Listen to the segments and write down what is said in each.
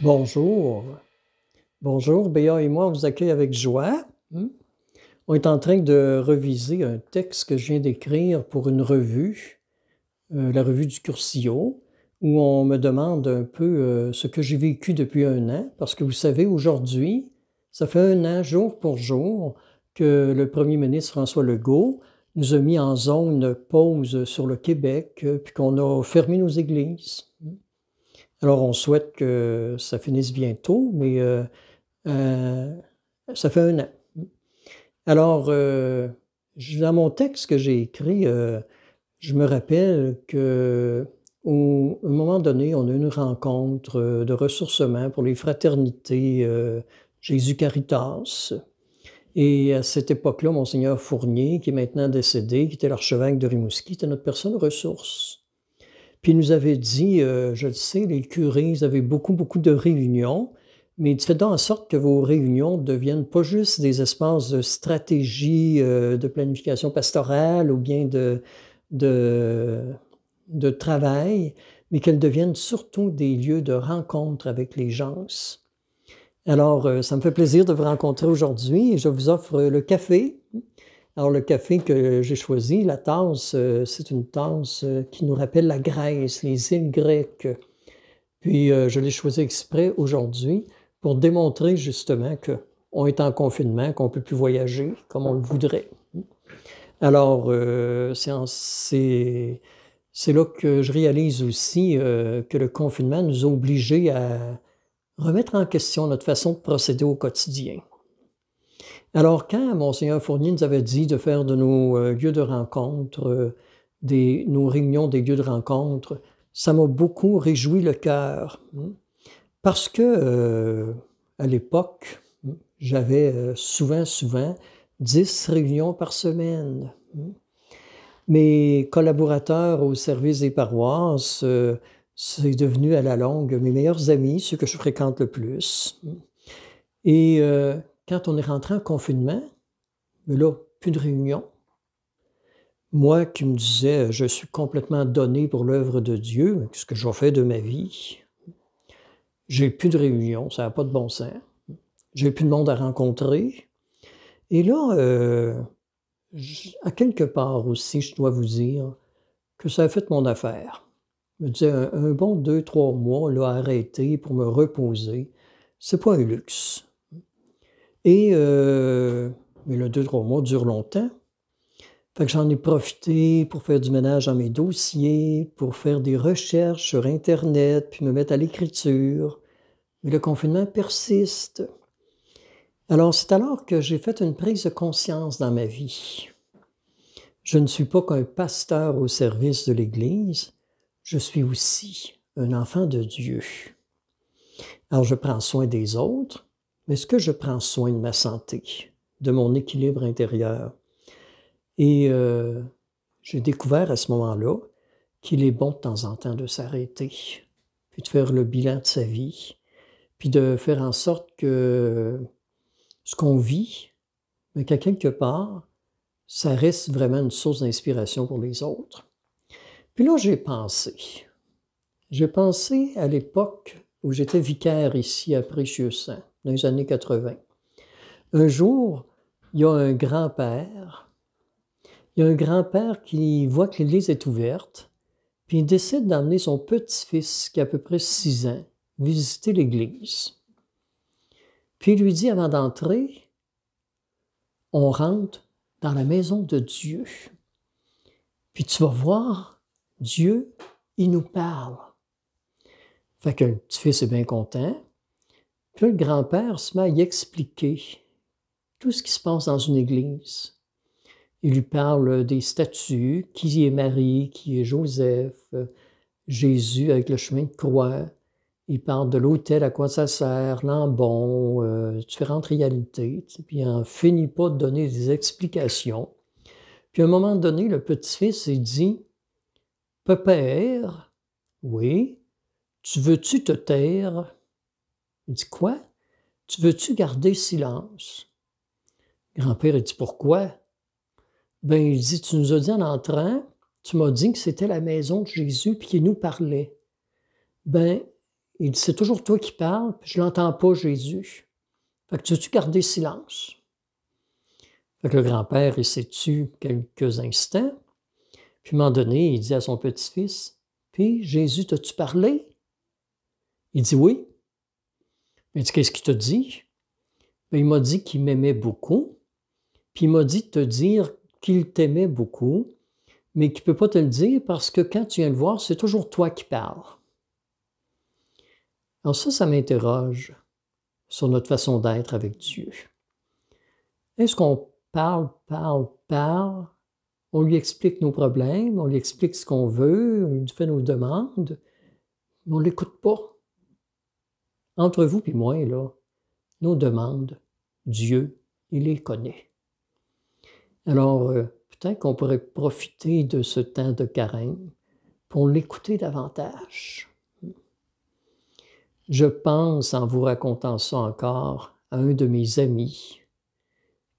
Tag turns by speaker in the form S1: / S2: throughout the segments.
S1: Bonjour. Bonjour, Béa et moi, on vous accueille avec joie. On est en train de reviser un texte que je viens d'écrire pour une revue, la revue du Cursillo, où on me demande un peu ce que j'ai vécu depuis un an, parce que vous savez, aujourd'hui, ça fait un an, jour pour jour, que le premier ministre François Legault nous a mis en zone pause sur le Québec, puis qu'on a fermé nos églises. Alors, on souhaite que ça finisse bientôt, mais ça fait un an. Alors, dans mon texte que j'ai écrit, je me rappelle qu'à un moment donné, on a eu une rencontre de ressourcement pour les fraternités Jésus Caritas. Et à cette époque-là, Monseigneur Fournier, qui est maintenant décédé, qui était l'archevêque de Rimouski, était notre personne ressource. Puis il nous avait dit, je le sais, les curés, ils avaient beaucoup de réunions, mais faites donc en sorte que vos réunions deviennent pas juste des espaces de stratégie, de planification pastorale ou bien de travail, mais qu'elles deviennent surtout des lieux de rencontre avec les gens. Alors, ça me fait plaisir de vous rencontrer aujourd'hui et je vous offre le café. Alors, le café que j'ai choisi, la tasse, c'est une tasse qui nous rappelle la Grèce, les îles grecques. Puis, je l'ai choisi exprès aujourd'hui pour démontrer justement qu'on est en confinement, qu'on ne peut plus voyager comme on le voudrait. Alors, c'est là que je réalise aussi que le confinement nous a obligés à remettre en question notre façon de procéder au quotidien. Alors, quand Monseigneur Fournier nous avait dit de faire de nos lieux de rencontre, nos réunions des lieux de rencontre, ça m'a beaucoup réjoui le cœur. Parce que, à l'époque, j'avais souvent 10 réunions par semaine. Mes collaborateurs au service des paroisses, c'est devenu à la longue mes meilleurs amis, ceux que je fréquente le plus. Et quand on est rentré en confinement, mais là, plus de réunions. Moi qui me disais, je suis complètement donné pour l'œuvre de Dieu, mais qu'est-ce que je vais faire de ma vie? J'ai plus de réunions, ça n'a pas de bon sens. J'ai plus de monde à rencontrer. Et là, à quelque part aussi, je dois vous dire que ça a fait mon affaire. Je me disais, un bon 2-3 mois là, arrêté pour me reposer, c'est pas un luxe. Et mais le 2-3 mois dure longtemps. Fait que j'en ai profité pour faire du ménage dans mes dossiers, pour faire des recherches sur Internet, puis me mettre à l'écriture. Mais le confinement persiste. Alors, c'est alors que j'ai fait une prise de conscience dans ma vie. Je ne suis pas qu'un pasteur au service de l'Église, je suis aussi un enfant de Dieu. Alors, je prends soin des autres, mais est-ce que je prends soin de ma santé, de mon équilibre intérieur? Et j'ai découvert à ce moment-là qu'il est bon de temps en temps de s'arrêter, puis de faire le bilan de sa vie, puis de faire en sorte que ce qu'on vit, mais qu'à quelque part, ça reste vraiment une source d'inspiration pour les autres. Puis là, j'ai pensé. J'ai pensé à l'époque où j'étais vicaire ici à Précieux-Sang, dans les années 80. Un jour, il y a un grand-père qui voit que l'église est ouverte, puis il décide d'emmener son petit-fils, qui a à peu près 6 ans, visiter l'église. Puis il lui dit, avant d'entrer, on rentre dans la maison de Dieu. Puis tu vas voir, Dieu, il nous parle. Fait que le petit-fils est bien content. Puis là, le grand-père se met à y expliquer tout ce qui se passe dans une église. Il lui parle des statues, qui est Marie, qui est Joseph, Jésus avec le chemin de croix. Il parle de l'autel, à quoi ça sert, l'ambon, différentes réalités. Puis il n'en finit pas de donner des explications. Puis à un moment donné, le petit-fils, il dit, « Pépère, oui, tu veux-tu te taire? » Il dit, « Quoi? Tu veux-tu garder silence? » Grand-père, il dit, « Pourquoi? » Ben, il dit, « Tu nous as dit en entrant, tu m'as dit que c'était la maison de Jésus puis qu'il nous parlait. » Ben, Il dit, c'est toujours toi qui parles, puis je l'entends pas, Jésus. Fait que tu veux-tu garder silence? Fait que le grand-père, il s'est tu quelques instants, puis à un moment donné, il dit à son petit-fils, puis Jésus, t'as-tu parlé? Il dit oui. Il dit, qu'est-ce qu'il t'a dit? Ben, il m'a dit qu'il m'aimait beaucoup, puis il m'a dit de te dire qu'il t'aimait beaucoup, mais qu'il ne peut pas te le dire parce que quand tu viens le voir, c'est toujours toi qui parles. Alors ça m'interroge sur notre façon d'être avec Dieu. Est-ce qu'on parle, on lui explique nos problèmes, on lui explique ce qu'on veut, on lui fait nos demandes, mais on ne l'écoute pas. Entre vous et moi, là, nos demandes, Dieu, il les connaît. Alors, peut-être qu'on pourrait profiter de ce temps de carême pour l'écouter davantage. Je pense, en vous racontant ça encore, à un de mes amis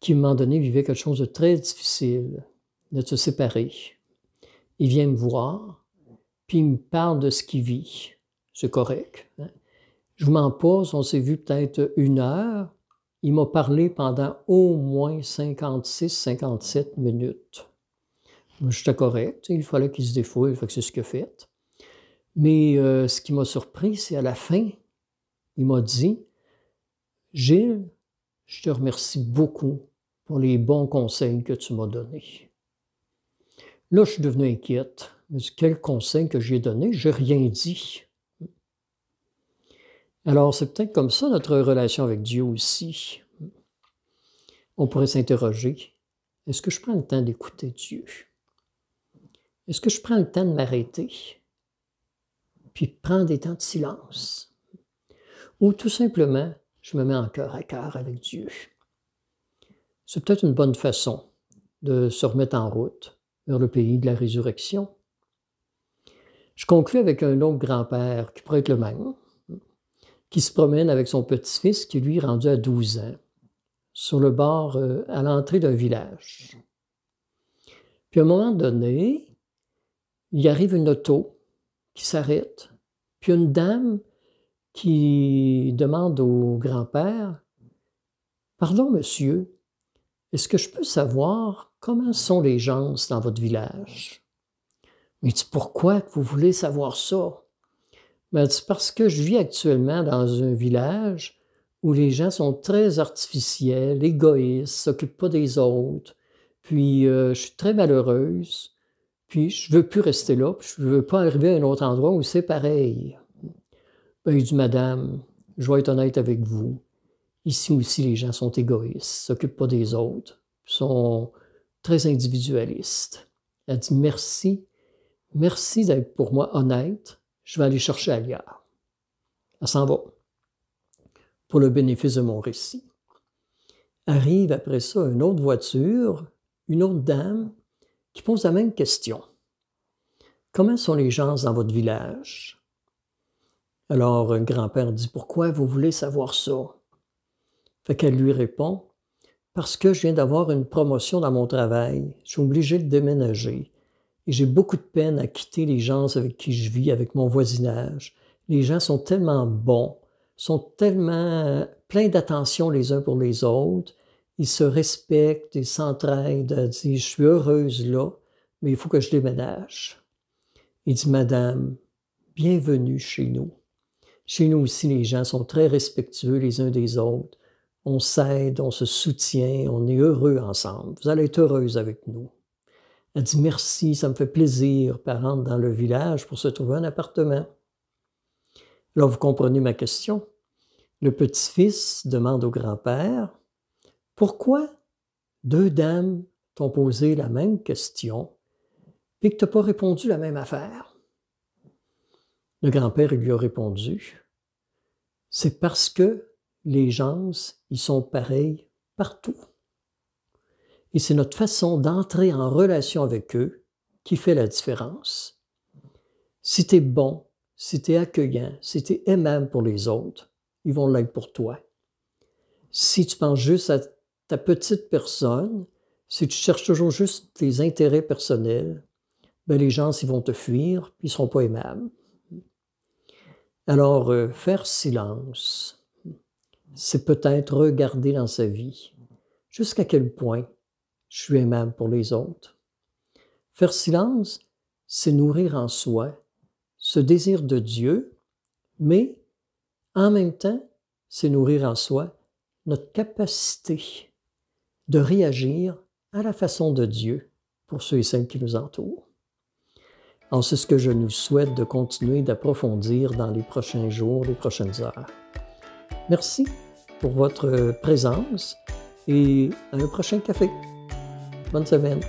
S1: qui, à un moment donné, vivait quelque chose de très difficile, de se séparer. Il vient me voir, puis il me parle de ce qu'il vit. C'est correct. Hein? Je vous mens pas, on s'est vu peut-être 1 heure. Il m'a parlé pendant au moins 56-57 minutes. J'étais correct, il fallait qu'il se défoule, fait que c'est ce qu'il a fait. Mais ce qui m'a surpris, c'est à la fin, il m'a dit, « Gilles, je te remercie beaucoup pour les bons conseils que tu m'as donnés. » Là, je suis devenu inquiète. Je me dis, quel conseil que j'ai donné? Je n'ai rien dit. Alors, c'est peut-être comme ça notre relation avec Dieu aussi. On pourrait s'interroger, est-ce que je prends le temps d'écouter Dieu? Est-ce que je prends le temps de m'arrêter? Puis prendre des temps de silence? Ou tout simplement, je me mets en cœur à cœur avec Dieu? C'est peut-être une bonne façon de se remettre en route vers le pays de la résurrection. Je conclue avec un autre grand-père qui pourrait être le même, qui se promène avec son petit-fils qui, lui, est rendu à 12 ans, sur le bord, à l'entrée d'un village. Puis à un moment donné, il arrive une auto qui s'arrête, puis une dame qui demande au grand-père, « Pardon, monsieur, est-ce que je peux savoir comment sont les gens dans votre village? » Mais il dit, « Pourquoi vous voulez savoir ça? » Mais c'est parce que je vis actuellement dans un village où les gens sont très artificiels, égoïstes, ne s'occupent pas des autres. Puis je suis très malheureuse. Puis je ne veux plus rester là. Puis je ne veux pas arriver à un autre endroit où c'est pareil. Ben, il dit, « Madame, je vais être honnête avec vous. Ici aussi, les gens sont égoïstes, ne s'occupent pas des autres, sont très individualistes. » Elle dit, « Merci d'être pour moi honnête. Je vais aller chercher ailleurs. » Elle s'en va pour le bénéfice de mon récit. Arrive après ça une autre voiture, une autre dame qui pose la même question. « Comment sont les gens dans votre village? » Alors, un grand-père dit, « Pourquoi vous voulez savoir ça? » Fait qu'elle lui répond, « Parce que je viens d'avoir une promotion dans mon travail, je suis obligé de déménager. Et j'ai beaucoup de peine à quitter les gens avec qui je vis, avec mon voisinage. Les gens sont tellement bons, sont tellement pleins d'attention les uns pour les autres. Ils se respectent, ils s'entraident. Elle dit, « Je suis heureuse là, mais il faut que je déménage. » Il dit, « Madame, bienvenue chez nous. Chez nous aussi, les gens sont très respectueux les uns des autres. On s'aide, on se soutient, on est heureux ensemble. Vous allez être heureuse avec nous. » Elle dit, « Merci, ça me fait plaisir. » Puis elle rentre dans le village pour se trouver un appartement. Là, vous comprenez ma question. Le petit-fils demande au grand-père, « Pourquoi 2 dames t'ont posé la même question et que tu n'as pas répondu la même affaire? » Le grand-père lui a répondu, « C'est parce que les gens, ils sont pareils partout. Et c'est notre façon d'entrer en relation avec eux qui fait la différence. Si tu es bon, si tu es accueillant, si tu es aimable pour les autres, ils vont l'être pour toi. Si tu penses juste à ta petite personne, si tu cherches toujours juste tes intérêts personnels, ben les gens, ils vont te fuir, puis ils ne seront pas aimables. » Alors, faire silence, c'est peut-être regarder dans sa vie jusqu'à quel point je suis aimable pour les autres. Faire silence, c'est nourrir en soi ce désir de Dieu, mais en même temps, c'est nourrir en soi notre capacité de réagir à la façon de Dieu pour ceux et celles qui nous entourent. Alors, c'est ce que je nous souhaite de continuer d'approfondir dans les prochains jours, les prochaines heures. Merci pour votre présence et à un prochain café. Bonne semaine.